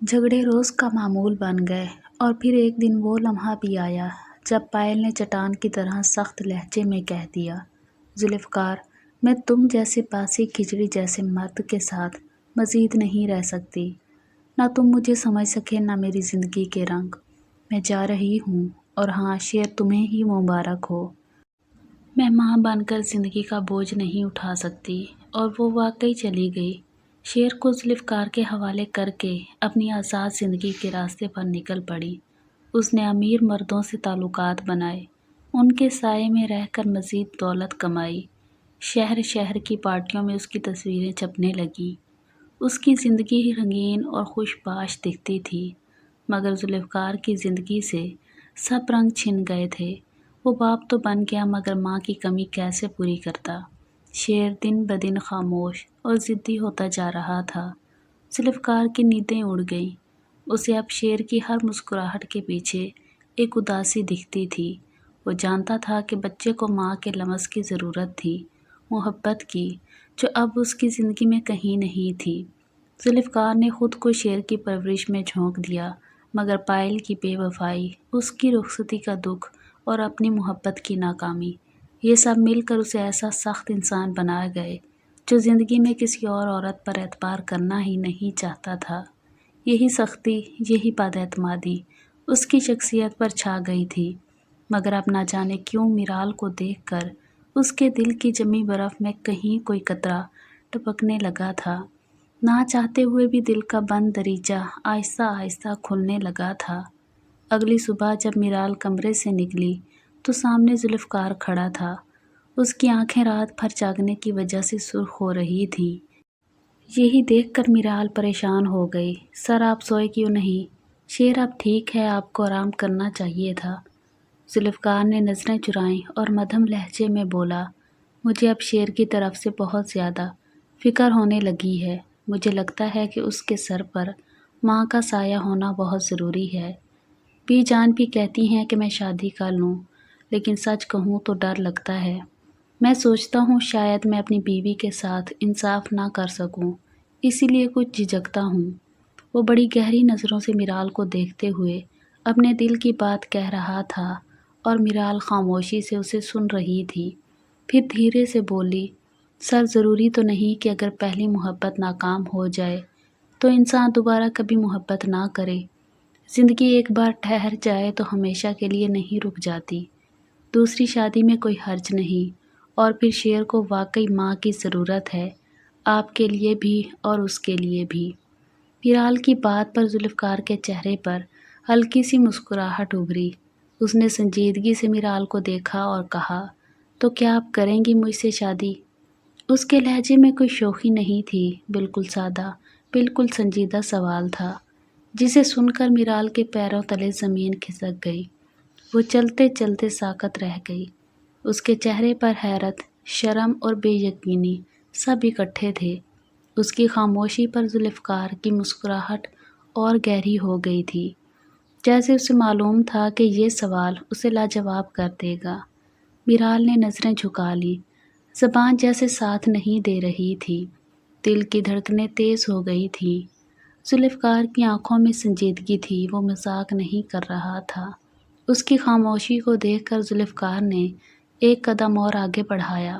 جھگڑے روز کا معمول بن گئے اور پھر ایک دن وہ لمحہ بھی آیا جب پائل نے چٹان کی طرح سخت لہجے میں کہہ دیا، ذوالفقار، میں تم جیسے باسی کھچڑی جیسے مرد کے ساتھ مزید نہیں رہ سکتی۔ نہ تم مجھے سمجھ سکے نہ میری زندگی کے رنگ۔ میں جا رہی ہوں، اور ہاں، شعر تمہیں ہی مبارک ہو۔ میں ماں بن کر زندگی کا بوجھ نہیں اٹھا سکتی۔ اور وہ واقعی چلی گئی، شعر کو ذوالفقار کے حوالے کر کے اپنی آزاد زندگی کے راستے پر نکل پڑی۔ اس نے امیر مردوں سے تعلقات بنائے، ان کے سائے میں رہ کر مزید دولت کمائی۔ شہر شہر کی پارٹیوں میں اس کی تصویریں چھپنے لگیں۔ اس کی زندگی رنگین اور خوش باش دکھتی تھی، مگر ذوالفقار کی زندگی سے سب رنگ چھن گئے تھے۔ وہ باپ تو بن گیا، مگر ماں کی کمی کیسے پوری کرتا؟ شعر دن بدن خاموش اور ضدی ہوتا جا رہا تھا۔ ذوالفقار کی نیندیں اڑ گئیں۔ اسے اب شعر کی ہر مسکراہٹ کے پیچھے ایک اداسی دکھتی تھی۔ وہ جانتا تھا کہ بچے کو ماں کے لمس کی ضرورت تھی، محبت کی، جو اب اس کی زندگی میں کہیں نہیں تھی۔ ذوالفقار نے خود کو شعر کی پرورش میں جھونک دیا، مگر پائل کی بے وفائی، اس کی رخصتی کا دکھ اور اپنی محبت کی ناکامی، یہ سب مل کر اسے ایسا سخت انسان بنا گئے جو زندگی میں کسی اور عورت پر اعتبار کرنا ہی نہیں چاہتا تھا۔ یہی سختی، یہی بد اعتمادی اس کی شخصیت پر چھا گئی تھی، مگر اب نہ جانے کیوں میرال کو دیکھ کر اس کے دل کی جمی برف میں کہیں کوئی قطرہ ٹپکنے لگا تھا۔ نہ چاہتے ہوئے بھی دل کا بند دریچہ آہستہ آہستہ کھلنے لگا تھا۔ اگلی صبح جب میرال کمرے سے نکلی تو سامنے ذوالفقار کھڑا تھا۔ اس کی آنکھیں رات بھر جاگنے کی وجہ سے سرخ ہو رہی تھیں۔ یہی دیکھ کر میرال پریشان ہو گئی۔ سر، آپ سوئے کیوں نہیں؟ شعر اب ٹھیک ہے، آپ کو آرام کرنا چاہیے تھا۔ ذوالفقار نے نظریں چرائیں اور مدھم لہجے میں بولا، مجھے اب شعر کی طرف سے بہت زیادہ فکر ہونے لگی ہے۔ مجھے لگتا ہے کہ اس کے سر پر ماں کا سایہ ہونا بہت ضروری ہے۔ بی جان بھی کہتی ہیں کہ میں شادی کر لوں، لیکن سچ کہوں تو ڈر لگتا ہے۔ میں سوچتا ہوں شاید میں اپنی بیوی کے ساتھ انصاف نہ کر سکوں، اسی لیے کچھ جھجکتا ہوں۔ وہ بڑی گہری نظروں سے میرال کو دیکھتے ہوئے اپنے دل کی بات کہہ رہا تھا، اور میرال خاموشی سے اسے سن رہی تھی۔ پھر دھیرے سے بولی، سر، ضروری تو نہیں کہ اگر پہلی محبت ناکام ہو جائے تو انسان دوبارہ کبھی محبت نہ کرے۔ زندگی ایک بار ٹھہر جائے تو ہمیشہ کے لیے نہیں رک جاتی۔ دوسری شادی میں کوئی حرج نہیں، اور پھر شعر کو واقعی ماں کی ضرورت ہے، آپ کے لیے بھی اور اس کے لیے بھی۔ میرال کی بات پر ذوالفقار کے چہرے پر ہلکی سی مسکراہٹ ابھری۔ اس نے سنجیدگی سے میرال کو دیکھا اور کہا، تو کیا آپ کریں گی مجھ سے شادی؟ اس کے لہجے میں کوئی شوخی نہیں تھی، بالکل سادہ، بالکل سنجیدہ سوال تھا، جسے سن کر میرال کے پیروں تلے زمین کھسک گئی۔ وہ چلتے چلتے ساکت رہ گئی۔ اس کے چہرے پر حیرت، شرم اور بے یقینی سب اکٹھے تھے۔ اس کی خاموشی پر ذوالفقار کی مسکراہٹ اور گہری ہو گئی تھی، جیسے اسے معلوم تھا کہ یہ سوال اسے لاجواب کر دے گا۔ میرال نے نظریں جھکا لی، زبان جیسے ساتھ نہیں دے رہی تھی، دل کی دھڑکنیں تیز ہو گئی تھیں۔ ذوالفقار کی آنکھوں میں سنجیدگی تھی، وہ مذاق نہیں کر رہا تھا۔ اس کی خاموشی کو دیکھ کر ذوالفقار نے ایک قدم اور آگے بڑھایا۔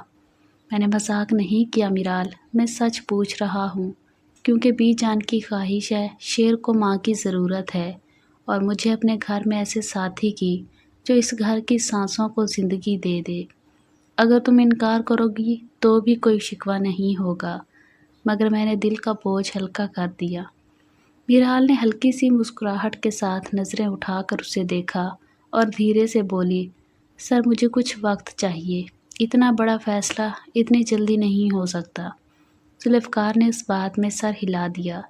میں نے مذاق نہیں کیا میرال، میں سچ پوچھ رہا ہوں، کیونکہ بی جان کی خواہش ہے، شعر کو ماں کی ضرورت ہے، اور مجھے اپنے گھر میں ایسے ساتھی کی جو اس گھر کی سانسوں کو زندگی دے دے۔ اگر تم انکار کرو گی تو بھی کوئی شکوہ نہیں ہوگا، مگر میں نے دل کا بوجھ ہلکا کر دیا۔ میرال نے ہلکی سی مسکراہٹ کے ساتھ نظریں اٹھا کر اسے دیکھا اور دھیرے سے بولی، سر، مجھے کچھ وقت چاہیے، اتنا بڑا فیصلہ اتنی جلدی نہیں ہو سکتا۔ ذوالفقار نے اس بات میں سر ہلا دیا،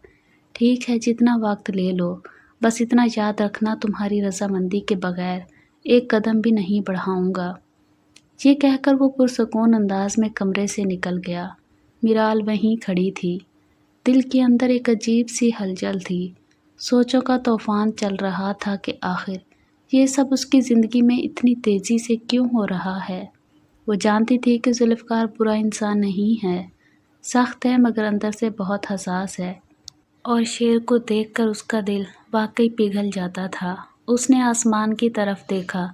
ٹھیک ہے، جتنا وقت لے لو، بس اتنا یاد رکھنا تمہاری رضامندی کے بغیر ایک قدم بھی نہیں بڑھاؤں گا۔ یہ کہہ کر وہ پرسکون انداز میں کمرے سے نکل گیا۔ میرال وہیں کھڑی تھی، دل کے اندر ایک عجیب سی ہلچل تھی، سوچوں کا طوفان چل رہا تھا کہ آخر یہ سب اس کی زندگی میں اتنی تیزی سے کیوں ہو رہا ہے۔ وہ جانتی تھی کہ ذوالفقار برا انسان نہیں ہے، سخت ہے، مگر اندر سے بہت حساس ہے، اور شیر کو دیکھ کر اس کا دل واقعی پگھل جاتا تھا۔ اس نے آسمان کی طرف دیکھا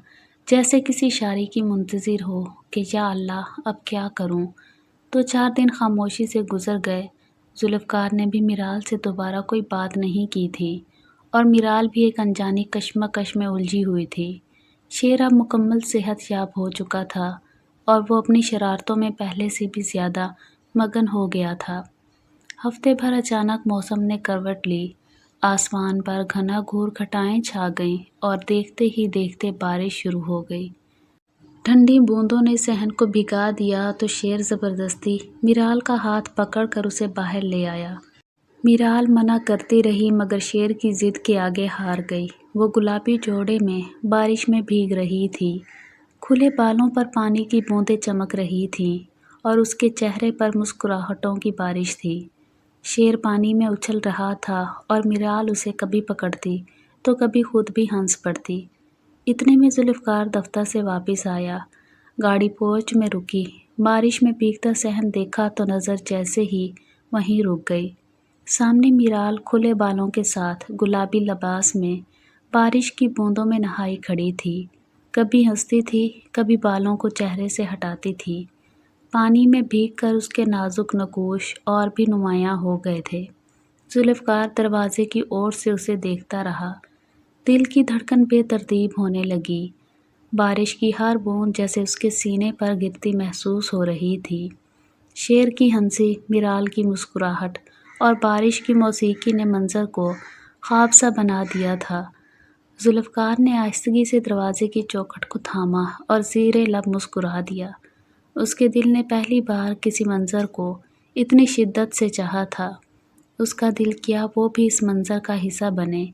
جیسے کسی شاعری کی منتظر ہو کہ یا اللہ اب کیا کروں۔ تو 4 دن خاموشی سے گزر گئے۔ ذوالفقار نے بھی میرال سے دوبارہ کوئی بات نہیں کی تھی اور میرال بھی ایک انجانی کشمکش میں الجھی ہوئی تھی۔ شیر اب مکمل صحت یاب ہو چکا تھا اور وہ اپنی شرارتوں میں پہلے سے بھی زیادہ مگن ہو گیا تھا۔ ہفتے بھر اچانک موسم نے کروٹ لی۔ آسمان پر گھنا گھور گھٹائیں چھا گئیں اور دیکھتے ہی دیکھتے بارش شروع ہو گئی۔ ٹھنڈی بوندوں نے صحن کو بھگا دیا تو شیر زبردستی میرال کا ہاتھ پکڑ کر اسے باہر لے آیا۔ میرال منع کرتی رہی مگر شیر کی ضد کے آگے ہار گئی۔ وہ گلابی جوڑے میں بارش میں بھیگ رہی تھی۔ کھلے بالوں پر پانی کی بوندیں چمک رہی تھیں اور اس کے چہرے پر مسکراہٹوں کی بارش تھی۔ شیر پانی میں اچھل رہا تھا اور میرال اسے کبھی پکڑتی تو کبھی خود بھی ہنس پڑتی۔ اتنے میں ذوالفقار دفتر سے واپس آیا۔ گاڑی پورچ میں رکی۔ بارش میں بھیگتا صحن دیکھا تو نظر جیسے ہی وہیں رک گئی۔ سامنے میرال کھلے بالوں کے ساتھ گلابی لباس میں بارش کی بوندوں میں نہائی کھڑی تھی۔ کبھی ہنستی تھی، کبھی بالوں کو چہرے سے ہٹاتی تھی۔ پانی میں بھیگ کر اس کے نازک نقوش اور بھی نمایاں ہو گئے تھے۔ ذوالفقار دروازے کی اور سے اسے دیکھتا رہا۔ دل کی دھڑکن بے ترتیب ہونے لگی۔ بارش کی ہر بوند جیسے اس کے سینے پر گرتی محسوس ہو رہی تھی۔ شیر کی ہنسی، میرال کی مسکراہٹ اور بارش کی موسیقی نے منظر کو خواب سا بنا دیا تھا۔ ذوالفقار نے آہستگی سے دروازے کی چوکھٹ کو تھاما اور زیر لب مسکرا دیا۔ اس کے دل نے پہلی بار کسی منظر کو اتنی شدت سے چاہا تھا۔ اس کا دل کیا وہ بھی اس منظر کا حصہ بنے،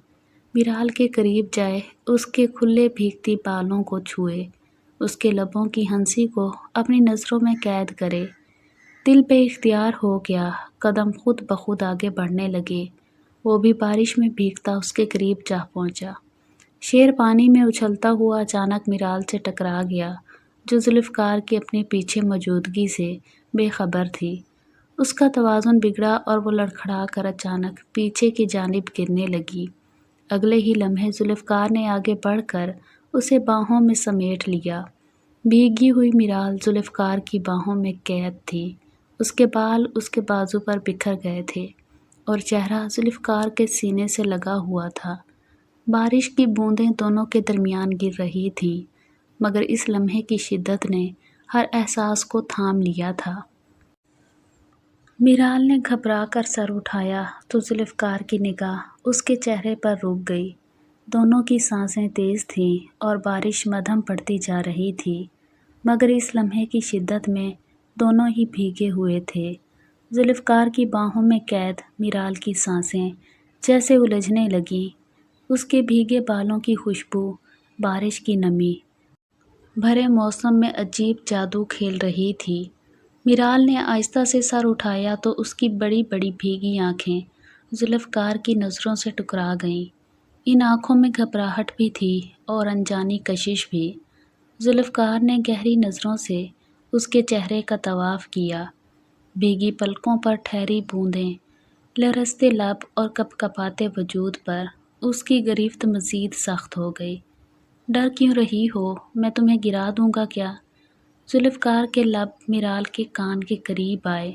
میرال کے قریب جائے، اس کے کھلے بھیگتی بالوں کو چھوئے، اس کے لبوں کی ہنسی کو اپنی نظروں میں قید کرے۔ دل بے اختیار ہو گیا، قدم خود بخود آگے بڑھنے لگے۔ وہ بھی بارش میں بھیگتا اس کے قریب جا پہنچا۔ شیر پانی میں اچھلتا ہوا اچانک میرال سے ٹکرا گیا، جو ذوالفقار کی اپنے پیچھے موجودگی سے بے خبر تھی۔ اس کا توازن بگڑا اور وہ لڑکھڑا کر اچانک پیچھے کی جانب گرنے لگی۔ اگلے ہی لمحے ذوالفقار نے آگے بڑھ کر اسے باہوں میں سمیٹ لیا۔ بھیگی ہوئی میرال ذوالفقار کی باہوں میں قید تھی۔ اس کے بال اس کے بازو پر بکھر گئے تھے اور چہرہ ذوالفقار کے سینے سے لگا ہوا تھا۔ بارش کی بوندیں دونوں کے درمیان گر رہی تھیں مگر اس لمحے کی شدت نے ہر احساس کو تھام لیا تھا۔ میرال نے گھبرا کر سر اٹھایا تو ذوالفقار کی نگاہ اس کے چہرے پر رک گئی۔ دونوں کی سانسیں تیز تھیں اور بارش مدھم پڑتی جا رہی تھی مگر اس لمحے کی شدت میں دونوں ہی بھیگے ہوئے تھے۔ ذوالفقار کی باہوں میں قید میرال کی سانسیں جیسے الجھنے لگیں۔ اس کے بھیگے بالوں کی خوشبو بارش کی نمی بھرے موسم میں عجیب جادو کھیل رہی تھی۔ میرال نے آہستہ سے سر اٹھایا تو اس کی بڑی بڑی بھیگی آنکھیں ذوالفقار کی نظروں سے ٹکرا گئیں۔ ان آنکھوں میں گھبراہٹ بھی تھی اور انجانی کشش بھی۔ ذوالفقار نے گہری نظروں سے اس کے چہرے کا طواف کیا۔ بھیگی پلکوں پر ٹھہری بوندیں، لرزتے لب اور کپکپاتے وجود پر اس کی گرفت مزید سخت ہو گئی۔ ڈر کیوں رہی ہو؟ میں تمہیں گرا دوں گا کیا؟ ذوالفقار کے لب میرال کے کان کے قریب آئے۔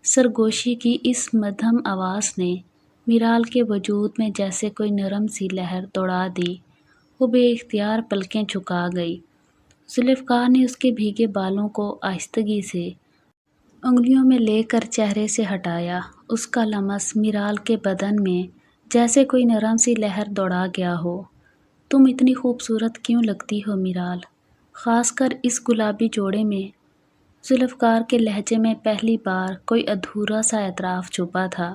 سرگوشی کی اس مدھم آواز نے میرال کے وجود میں جیسے کوئی نرم سی لہر دوڑا دی۔ وہ بے اختیار پلکیں جھکا گئی۔ ذوالفقار نے اس کے بھیگے بالوں کو آہستگی سے انگلیوں میں لے کر چہرے سے ہٹایا۔ اس کا لمس میرال کے بدن میں جیسے کوئی نرم سی لہر دوڑا گیا ہو۔ تم اتنی خوبصورت کیوں لگتی ہو میرال، خاص کر اس گلابی جوڑے میں؟ ذوالفقار کے لہجے میں پہلی بار کوئی ادھورا سا اعتراف چھپا تھا۔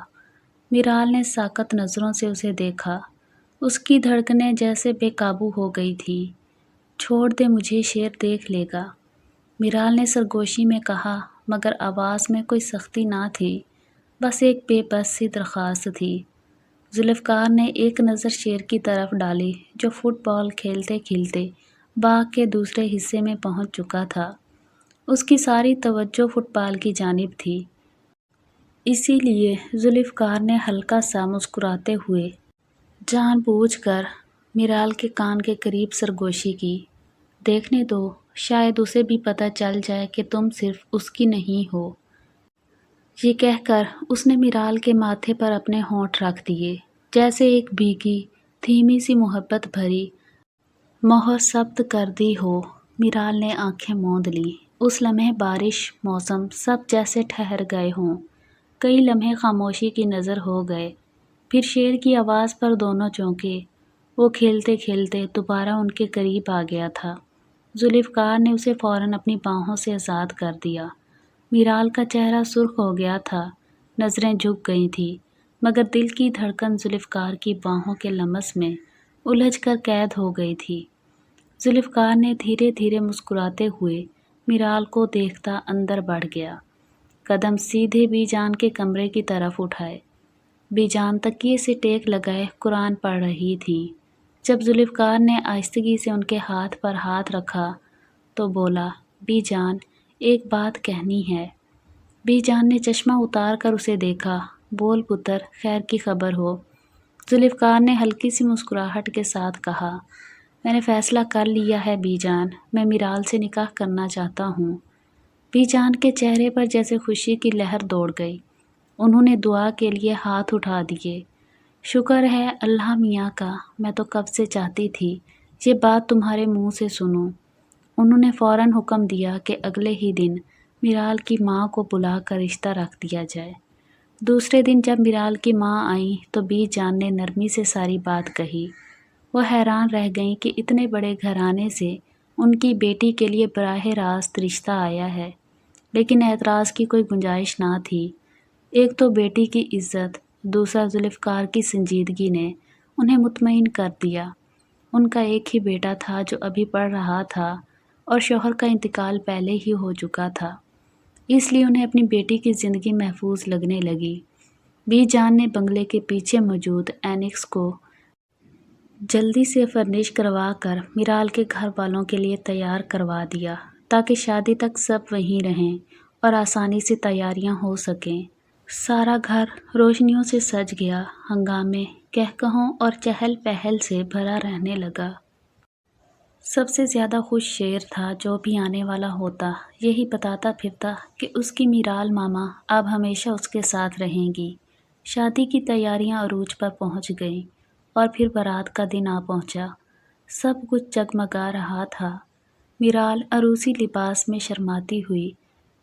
میرال نے ساکت نظروں سے اسے دیکھا۔ اس کی دھڑکنیں جیسے بے قابو ہو گئی تھیں۔ چھوڑ دے مجھے، شیر دیکھ لے گا، میرال نے سرگوشی میں کہا مگر آواز میں کوئی سختی نہ تھی، بس ایک بے بس سی درخواست تھی۔ ذوالفقار نے ایک نظر شیر کی طرف ڈالی جو فٹ بال کھیلتے کھیلتے باغ کے دوسرے حصے میں پہنچ چکا تھا۔ اس کی ساری توجہ فٹ بال کی جانب تھی۔ اسی لیے ذوالفقار نے ہلکا سا مسکراتے ہوئے جان بوجھ کر میرال کے کان کے قریب سرگوشی کی۔ دیکھنے دو، شاید اسے بھی پتہ چل جائے کہ تم صرف اس کی نہیں ہو۔ یہ کہہ کر اس نے میرال کے ماتھے پر اپنے ہونٹ رکھ دیے، جیسے ایک بھیگی دھیمی سی محبت بھری مہر ثبت کر دی ہو۔ میرال نے آنکھیں موند لیں۔ اس لمحے بارش، موسم سب جیسے ٹھہر گئے ہوں۔ کئی لمحے خاموشی کی نظر ہو گئے، پھر شیر کی آواز پر دونوں چونکے۔ وہ کھیلتے کھیلتے دوبارہ ان کے قریب آ گیا تھا۔ ذوالفقار نے اسے فوراً اپنی باہوں سے آزاد کر دیا۔ میرال کا چہرہ سرخ ہو گیا تھا، نظریں جھک گئی تھیں، مگر دل کی دھڑکن ذوالفقار کی باہوں کے لمس میں الجھ کر قید ہو گئی تھی۔ ذوالفقار نے دھیرے دھیرے مسکراتے ہوئے میرال کو دیکھتا اندر بڑھ گیا۔ قدم سیدھے بی جان کے کمرے کی طرف اٹھائے۔ بی جان تکیے سے ٹیک لگائے قرآن پڑھ رہی تھیں۔ جب ذوالفقار نے آہستگی سے ان کے ہاتھ پر ہاتھ رکھا تو بولا، بی جان، ایک بات کہنی ہے۔ بی جان نے چشمہ اتار کر اسے دیکھا۔ بول پتر، خیر کی خبر ہو۔ ذوالفقار نے ہلکی سی مسکراہٹ کے ساتھ کہا، میں نے فیصلہ کر لیا ہے بی جان، میں میرال سے نکاح کرنا چاہتا ہوں۔ بی جان کے چہرے پر جیسے خوشی کی لہر دوڑ گئی۔ انہوں نے دعا کے لیے ہاتھ اٹھا دیے۔ شکر ہے اللہ میاں کا، میں تو کب سے چاہتی تھی یہ بات تمہارے منہ سے سنوں۔ انہوں نے فوراً حکم دیا کہ اگلے ہی دن میرال کی ماں کو بلا کر رشتہ رکھ دیا جائے۔ دوسرے دن جب میرال کی ماں آئیں تو بی جان نے نرمی سے ساری بات کہی۔ وہ حیران رہ گئیں کہ اتنے بڑے گھرانے سے ان کی بیٹی کے لیے براہ راست رشتہ آیا ہے، لیکن اعتراض کی کوئی گنجائش نہ تھی۔ ایک تو بیٹی کی عزت، دوسرا ذوالفقار کی سنجیدگی نے انہیں مطمئن کر دیا۔ ان کا ایک ہی بیٹا تھا جو ابھی پڑھ رہا تھا اور شوہر کا انتقال پہلے ہی ہو چکا تھا، اس لیے انہیں اپنی بیٹی کی زندگی محفوظ لگنے لگی۔ بی جان نے بنگلے کے پیچھے موجود اینکس کو جلدی سے فرنش کروا کر میرال کے گھر والوں کے لیے تیار کروا دیا تاکہ شادی تک سب وہیں رہیں اور آسانی سے تیاریاں ہو سکیں۔ سارا گھر روشنیوں سے سج گیا، ہنگامے، کہکہوں اور چہل پہل سے بھرا رہنے لگا۔ سب سے زیادہ خوش شیر تھا، جو بھی آنے والا ہوتا یہی بتاتا پھرتا کہ اس کی میرال ماما اب ہمیشہ اس کے ساتھ رہیں گی۔ شادی کی تیاریاں عروج پر پہنچ گئیں اور پھر بارات کا دن آ پہنچا۔ سب کچھ جگمگا رہا تھا۔ میرال عروسی لباس میں شرماتی ہوئی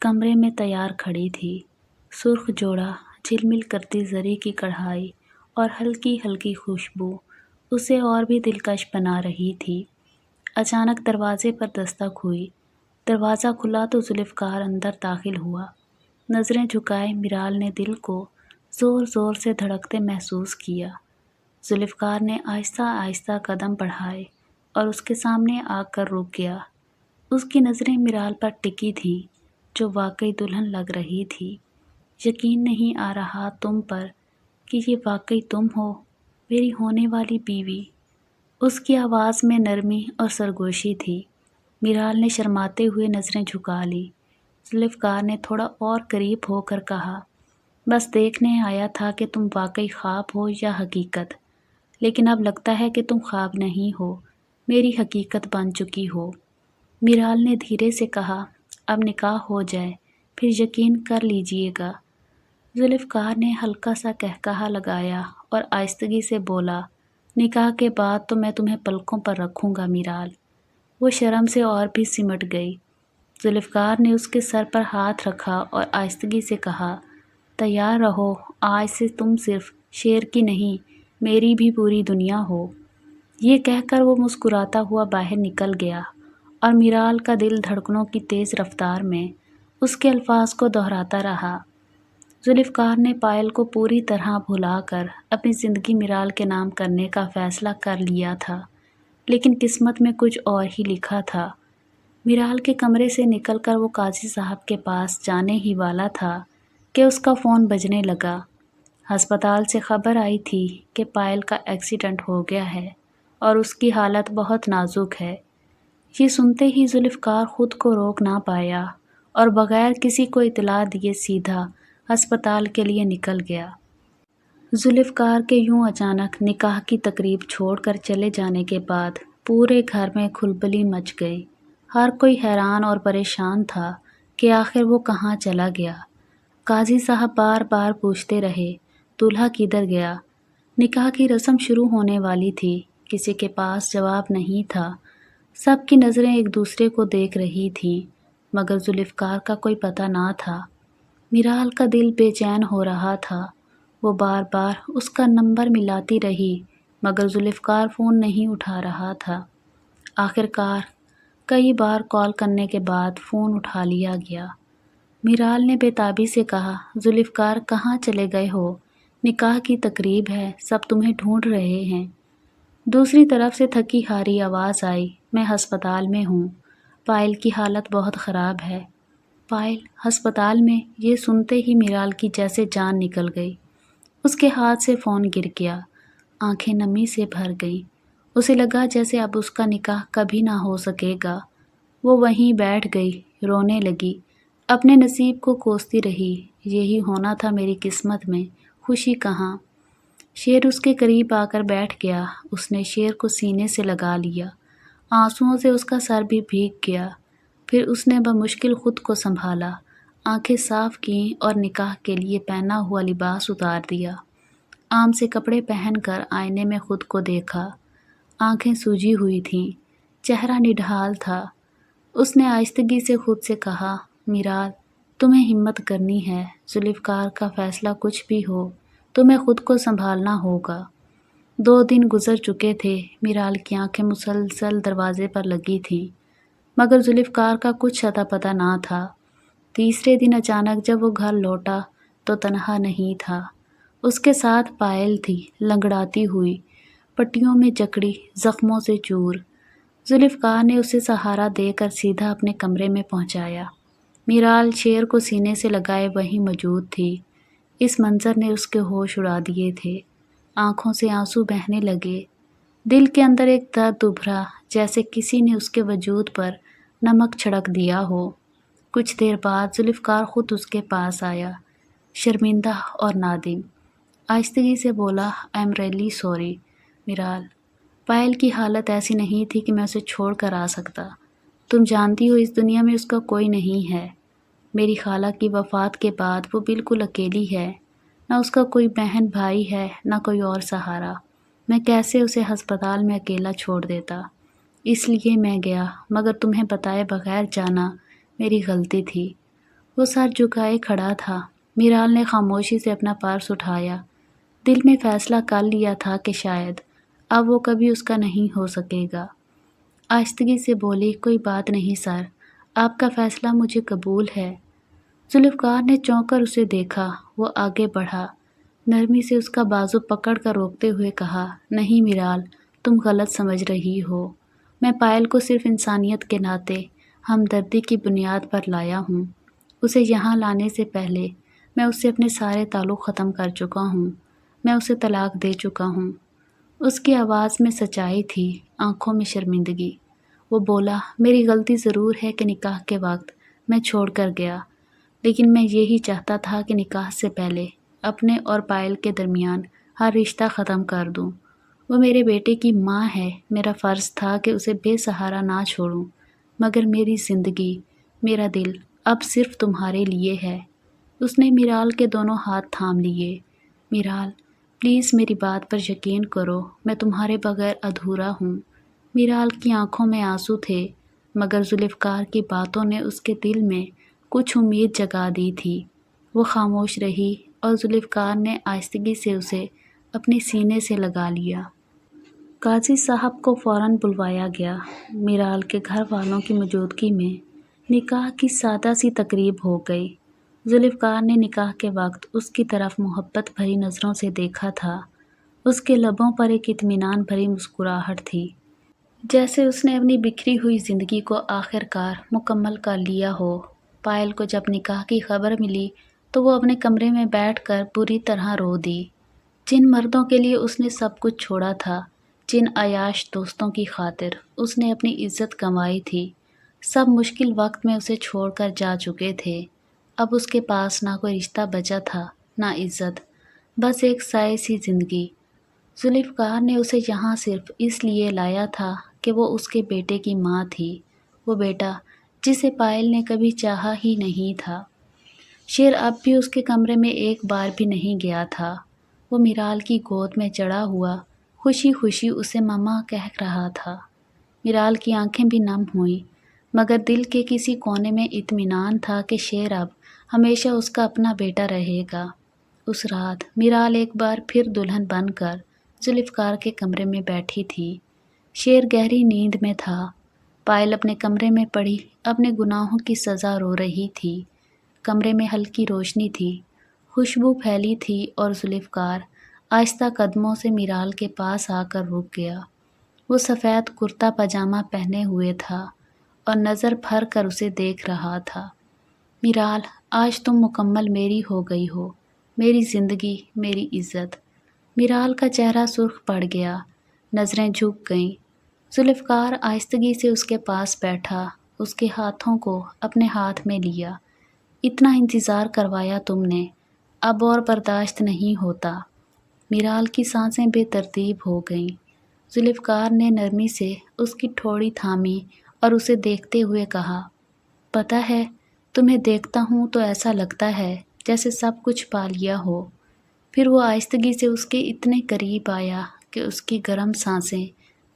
کمرے میں تیار کھڑی تھی۔ سرخ جوڑا، جھلمل کرتی زری کی کڑھائی اور ہلکی ہلکی خوشبو اسے اور بھی دلکش بنا رہی تھی۔ اچانک دروازے پر دستک ہوئی۔ دروازہ کھلا تو ذوالفقار اندر داخل ہوا۔ نظریں جھکائے میرال نے دل کو زور زور سے دھڑکتے محسوس کیا۔ ذوالفقار نے آہستہ آہستہ قدم بڑھائے اور اس کے سامنے آ کر رک گیا۔ اس کی نظریں میرال پر ٹکی تھیں، جو واقعی دلہن لگ رہی تھی۔ یقین نہیں آ رہا تم پر کہ یہ واقعی تم ہو، میری ہونے والی بیوی۔ اس کی آواز میں نرمی اور سرگوشی تھی۔ میرال نے شرماتے ہوئے نظریں جھکا لی۔ ذوالفقار نے تھوڑا اور قریب ہو کر کہا، بس دیکھنے آیا تھا کہ تم واقعی خواب ہو یا حقیقت، لیکن اب لگتا ہے کہ تم خواب نہیں ہو، میری حقیقت بن چکی ہو۔ میرال نے دھیرے سے کہا، اب نکاح ہو جائے، پھر یقین کر لیجئے گا۔ ذوالفقار نے ہلکا سا قہقہا لگایا اور آہستگی سے بولا، نکاح کے بعد تو میں تمہیں پلکوں پر رکھوں گا میرال۔ وہ شرم سے اور بھی سمٹ گئی۔ ذوالفقار نے اس کے سر پر ہاتھ رکھا اور آہستگی سے کہا، تیار رہو، آج سے تم صرف شیر کی نہیں، میری بھی پوری دنیا ہو۔ یہ کہہ کر وہ مسکراتا ہوا باہر نکل گیا اور میرال کا دل دھڑکنوں کی تیز رفتار میں اس کے الفاظ کو دہراتا رہا۔ ذوالفقار نے پائل کو پوری طرح بھلا کر اپنی زندگی میرال کے نام کرنے کا فیصلہ کر لیا تھا، لیکن قسمت میں کچھ اور ہی لکھا تھا۔ میرال کے کمرے سے نکل کر وہ قاضی صاحب کے پاس جانے ہی والا تھا کہ اس کا فون بجنے لگا۔ ہسپتال سے خبر آئی تھی کہ پائل کا ایکسیڈنٹ ہو گیا ہے اور اس کی حالت بہت نازک ہے۔ یہ سنتے ہی ذوالفقار خود کو روک نہ پایا اور بغیر کسی کو اطلاع دیے سیدھا ہسپتال کے لیے نکل گیا۔ ذوالفقار کے یوں اچانک نکاح کی تقریب چھوڑ کر چلے جانے کے بعد پورے گھر میں کھلبلی مچ گئی۔ ہر کوئی حیران اور پریشان تھا کہ آخر وہ کہاں چلا گیا۔ قاضی صاحب بار بار پوچھتے رہے، دولہا کدھر گیا؟ نکاح کی رسم شروع ہونے والی تھی، کسی کے پاس جواب نہیں تھا۔ سب کی نظریں ایک دوسرے کو دیکھ رہی تھیں، مگر ذوالفقار کا کوئی پتہ نہ تھا۔ میرال کا دل بے چین ہو رہا تھا۔ وہ بار بار اس کا نمبر ملاتی رہی، مگر ذوالفقار فون نہیں اٹھا رہا تھا۔ آخر کار کئی بار کال کرنے کے بعد فون اٹھا لیا گیا۔ میرال نے بے تابی سے کہا، ذوالفقار کہاں چلے گئے ہو؟ نکاح کی تقریب ہے، سب تمہیں ڈھونڈ رہے ہیں۔ دوسری طرف سے تھکی ہاری آواز آئی، میں ہسپتال میں ہوں، پائل کی حالت بہت خراب ہے۔ پائل ہسپتال میں؟ یہ سنتے ہی میرال کی جیسے جان نکل گئی۔ اس کے ہاتھ سے فون گر گیا، آنکھیں نمی سے بھر گئیں۔ اسے لگا جیسے اب اس کا نکاح کبھی نہ ہو سکے گا۔ وہ وہیں بیٹھ گئی، رونے لگی، اپنے نصیب کو کوستی رہی، یہی ہونا تھا میری قسمت میں، خوشی کہاں؟ شیر اس کے قریب آ کر بیٹھ گیا۔ اس نے شیر کو سینے سے لگا لیا، آنسوؤں سے اس کا سر بھی بھیگ گیا۔ پھر اس نے بمشکل خود کو سنبھالا، آنکھیں صاف کیں اور نکاح کے لیے پہنا ہوا لباس اتار دیا۔ عام سے کپڑے پہن کر آئینے میں خود کو دیکھا۔ آنکھیں سوجی ہوئی تھیں، چہرہ نڈھال تھا۔ اس نے آہستگی سے خود سے کہا، میرال، تمہیں ہمت کرنی ہے، ذوالفقار کا فیصلہ کچھ بھی ہو، تمہیں خود کو سنبھالنا ہوگا۔ 2 دن گزر چکے تھے، میرال کی آنکھیں مسلسل دروازے پر لگی تھیں، مگر ذوالفقار کا کچھ اتا پتہ نہ تھا۔ تیسرے دن اچانک جب وہ گھر لوٹا تو تنہا نہیں تھا، اس کے ساتھ پائل تھی، لنگڑاتی ہوئی، پٹیوں میں جکڑی، زخموں سے چور۔ ذوالفقار نے اسے سہارا دے کر سیدھا اپنے کمرے میں پہنچایا۔ میرال شیر کو سینے سے لگائے وہیں موجود تھی۔ اس منظر نے اس کے ہوش اڑا دیے تھے، آنکھوں سے آنسو بہنے لگے، دل کے اندر ایک درد ابھرا جیسے کسی نے اس کے وجود پر نمک چھڑک دیا ہو۔ کچھ دیر بعد ذوالفقار خود اس کے پاس آیا، شرمندہ اور نادم۔ آہستگی سے بولا، I am really sorry Miral, Payal کی حالت ایسی نہیں تھی کہ میں اسے چھوڑ کر آ سکتا۔ تم جانتی ہو اس دنیا میں اس کا کوئی نہیں ہے۔ میری خالہ کی وفات کے بعد وہ بالکل اکیلی ہے، نہ اس کا کوئی بہن بھائی ہے، نہ کوئی اور سہارا۔ میں کیسے اسے ہسپتال میں اکیلا چھوڑ دیتا؟ اس لیے میں گیا، مگر تمہیں بتائے بغیر جانا میری غلطی تھی۔ وہ سر جھکائے کھڑا تھا۔ میرال نے خاموشی سے اپنا پرس اٹھایا، دل میں فیصلہ کر لیا تھا کہ شاید اب وہ کبھی اس کا نہیں ہو سکے گا۔ آہستگی سے بولی، کوئی بات نہیں سر، آپ کا فیصلہ مجھے قبول ہے۔ ذوالفقار نے چونک کر اسے دیکھا، وہ آگے بڑھا، نرمی سے اس کا بازو پکڑ کر روکتے ہوئے کہا، نہیں میرال، تم غلط سمجھ رہی ہو۔ میں پائل کو صرف انسانیت کے ناطے ہمدردی کی بنیاد پر لایا ہوں۔ اسے یہاں لانے سے پہلے میں اس سے اپنے سارے تعلق ختم کر چکا ہوں، میں اسے طلاق دے چکا ہوں۔ اس کی آواز میں سچائی تھی، آنکھوں میں شرمندگی۔ وہ بولا، میری غلطی ضرور ہے کہ نکاح کے وقت میں چھوڑ کر گیا، لیکن میں یہی چاہتا تھا کہ نکاح سے پہلے اپنے اور پائل کے درمیان ہر رشتہ ختم کر دوں۔ وہ میرے بیٹے کی ماں ہے، میرا فرض تھا کہ اسے بے سہارا نہ چھوڑوں، مگر میری زندگی، میرا دل اب صرف تمہارے لیے ہے۔ اس نے میرال کے دونوں ہاتھ تھام لیے۔ میرال، پلیز میری بات پر یقین کرو، میں تمہارے بغیر ادھورا ہوں۔ میرال کی آنکھوں میں آنسو تھے، مگر ذوالفقار کی باتوں نے اس کے دل میں کچھ امید جگا دی تھی۔ وہ خاموش رہی اور ذوالفقار نے آہستگی سے اسے اپنے سینے سے لگا لیا۔ قاضی صاحب کو فوراً بلوایا گیا۔ میرال کے گھر والوں کی موجودگی میں نکاح کی سادہ سی تقریب ہو گئی۔ ذوالفقار نے نکاح کے وقت اس کی طرف محبت بھری نظروں سے دیکھا تھا۔ اس کے لبوں پر ایک اطمینان بھری مسکراہٹ تھی، جیسے اس نے اپنی بکھری ہوئی زندگی کو آخر کار مکمل کر لیا ہو۔ پائل کو جب نکاح کی خبر ملی تو وہ اپنے کمرے میں بیٹھ کر بری طرح رو دی۔ جن مردوں کے لیے اس نے سب کچھ چھوڑا تھا، جن عیاش دوستوں کی خاطر اس نے اپنی عزت کمائی تھی، سب مشکل وقت میں اسے چھوڑ کر جا چکے تھے۔ اب اس کے پاس نہ کوئی رشتہ بچا تھا، نہ عزت، بس ایک سائے سی زندگی۔ ذوالفقار نے اسے یہاں صرف اس لیے لایا تھا کہ وہ اس کے بیٹے کی ماں تھی، وہ بیٹا جسے پائل نے کبھی چاہا ہی نہیں تھا۔ شیر اب بھی اس کے کمرے میں ایک بار بھی نہیں گیا تھا۔ وہ میرال کی گود میں چڑھا ہوا خوشی خوشی اسے ماما کہہ رہا تھا۔ میرال کی آنکھیں بھی نم ہوئیں، مگر دل کے کسی کونے میں اطمینان تھا کہ شیر اب ہمیشہ اس کا اپنا بیٹا رہے گا۔ اس رات میرال ایک بار پھر دلہن بن کر ذوالفقار کے کمرے میں بیٹھی تھی۔ شیر گہری نیند میں تھا۔ پائل اپنے کمرے میں پڑی اپنے گناہوں کی سزا رو رہی تھی۔ کمرے میں ہلکی روشنی تھی، خوشبو پھیلی تھی اور ذوالفقار آہستہ قدموں سے میرال کے پاس آ کر رک گیا۔ وہ سفید کرتا پاجامہ پہنے ہوئے تھا اور نظر بھر کر اسے دیکھ رہا تھا۔ میرال، آج تم مکمل میری ہو گئی ہو، میری زندگی، میری عزت۔ میرال کا چہرہ سرخ پڑ گیا، نظریں جھک گئیں۔ ذوالفقار آہستگی سے اس کے پاس بیٹھا، اس کے ہاتھوں کو اپنے ہاتھ میں لیا۔ اتنا انتظار کروایا تم نے، اب اور برداشت نہیں ہوتا۔ میرال کی سانسیں بے ترتیب ہو گئیں۔ ذوالفقار نے نرمی سے اس کی ٹھوڑی تھامی اور اسے دیکھتے ہوئے کہا، پتہ ہے، تمہیں دیکھتا ہوں تو ایسا لگتا ہے جیسے سب کچھ پا لیا ہو۔ پھر وہ آہستگی سے اس کے اتنے قریب آیا کہ اس کی گرم سانسیں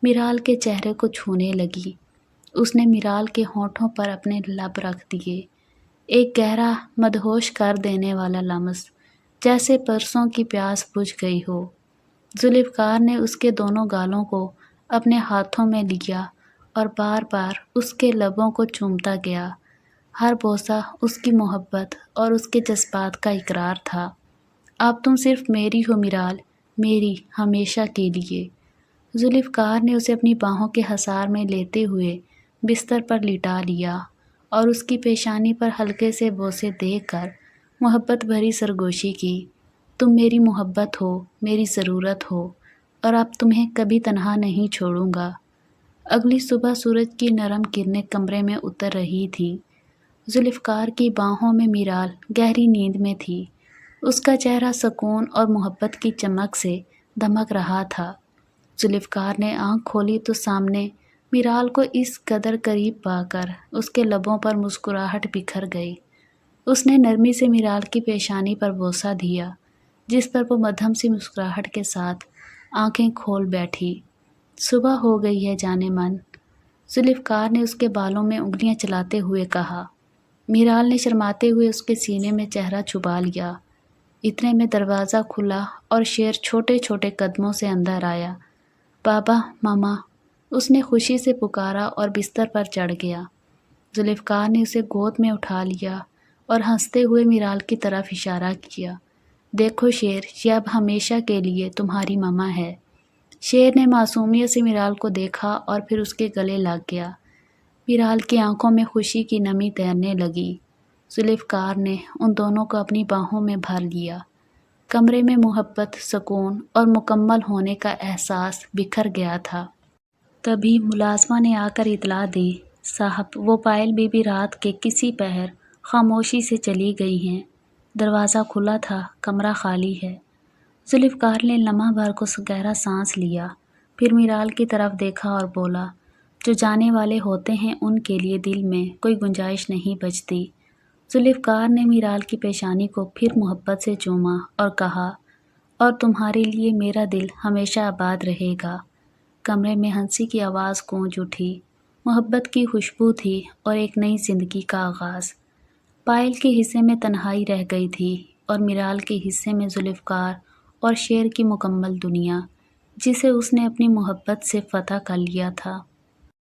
میرال کے چہرے کو چھونے لگی۔ اس نے میرال کے ہونٹوں پر اپنے لب رکھ دیے، ایک گہرا مدہوش کر دینے والا لمس، جیسے پرسوں کی پیاس بجھ گئی ہو۔ ذوالفقار نے اس کے دونوں گالوں کو اپنے ہاتھوں میں لیا اور بار بار اس کے لبوں کو چومتا گیا۔ ہر بوسہ اس کی محبت اور اس کے جذبات کا اقرار تھا۔ اب تم صرف میری ہو میرال، میری ہمیشہ کے لیے۔ ذوالفقار نے اسے اپنی باہوں کے حصار میں لیتے ہوئے بستر پر لٹا لیا اور اس کی پیشانی پر ہلکے سے بوسے دے کر محبت بھری سرگوشی کی۔ تم میری محبت ہو، میری ضرورت ہو، اور اب تمہیں کبھی تنہا نہیں چھوڑوں گا۔ اگلی صبح سورج کی نرم کرنیں کمرے میں اتر رہی تھیں۔ ذوالفقار کی باہوں میں میرال گہری نیند میں تھی۔ اس کا چہرہ سکون اور محبت کی چمک سے دمک رہا تھا۔ ذوالفقار نے آنکھ کھولی تو سامنے میرال کو اس قدر قریب پا کر اس کے لبوں پر مسکراہٹ بکھر گئی۔ اس نے نرمی سے میرال کی پیشانی پر بوسہ دیا، جس پر وہ مدھم سی مسکراہٹ کے ساتھ آنکھیں کھول بیٹھی۔ صبح ہو گئی ہے جانے من، ذوالفقار نے اس کے بالوں میں انگلیاں چلاتے ہوئے کہا۔ میرال نے شرماتے ہوئے اس کے سینے میں چہرہ چھپا لیا۔ اتنے میں دروازہ کھلا اور شیر چھوٹے چھوٹے قدموں سے اندر آیا۔ بابا، ماما، اس نے خوشی سے پکارا اور بستر پر چڑھ گیا۔ ذوالفقار نے اسے گود میں اٹھا لیا اور ہنستے ہوئے میرال کی طرف اشارہ کیا۔ دیکھو شیر، یہ اب ہمیشہ کے لیے تمہاری ماما ہے۔ شیر نے معصومیت سے میرال کو دیکھا اور پھر اس کے گلے لگ گیا۔ میرال کی آنکھوں میں خوشی کی نمی تیرنے لگی۔ ذوالفقار نے ان دونوں کو اپنی باہوں میں بھر لیا۔ کمرے میں محبت، سکون اور مکمل ہونے کا احساس بکھر گیا تھا۔ تبھی ملازمہ نے آ کر اطلاع دی، صاحب، وہ پائل بی بی رات کے کسی پہر خاموشی سے چلی گئی ہیں۔ دروازہ کھلا تھا، کمرہ خالی ہے۔ ذوالفقار نے لمحہ بھر کو گہرا سانس لیا، پھر میرال کی طرف دیکھا اور بولا، جو جانے والے ہوتے ہیں ان کے لیے دل میں کوئی گنجائش نہیں بچتی۔ ذوالفقار نے میرال کی پیشانی کو پھر محبت سے چوما اور کہا، اور تمہارے لیے میرا دل ہمیشہ آباد رہے گا۔ کمرے میں ہنسی کی آواز گونج اٹھی۔ محبت کی خوشبو تھی اور ایک نئی زندگی کا آغاز۔ پائل کے حصے میں تنہائی رہ گئی تھی اور میرال کے حصے میں ذوالفقار اور شیر کی مکمل دنیا، جسے اس نے اپنی محبت سے فتح کر لیا تھا۔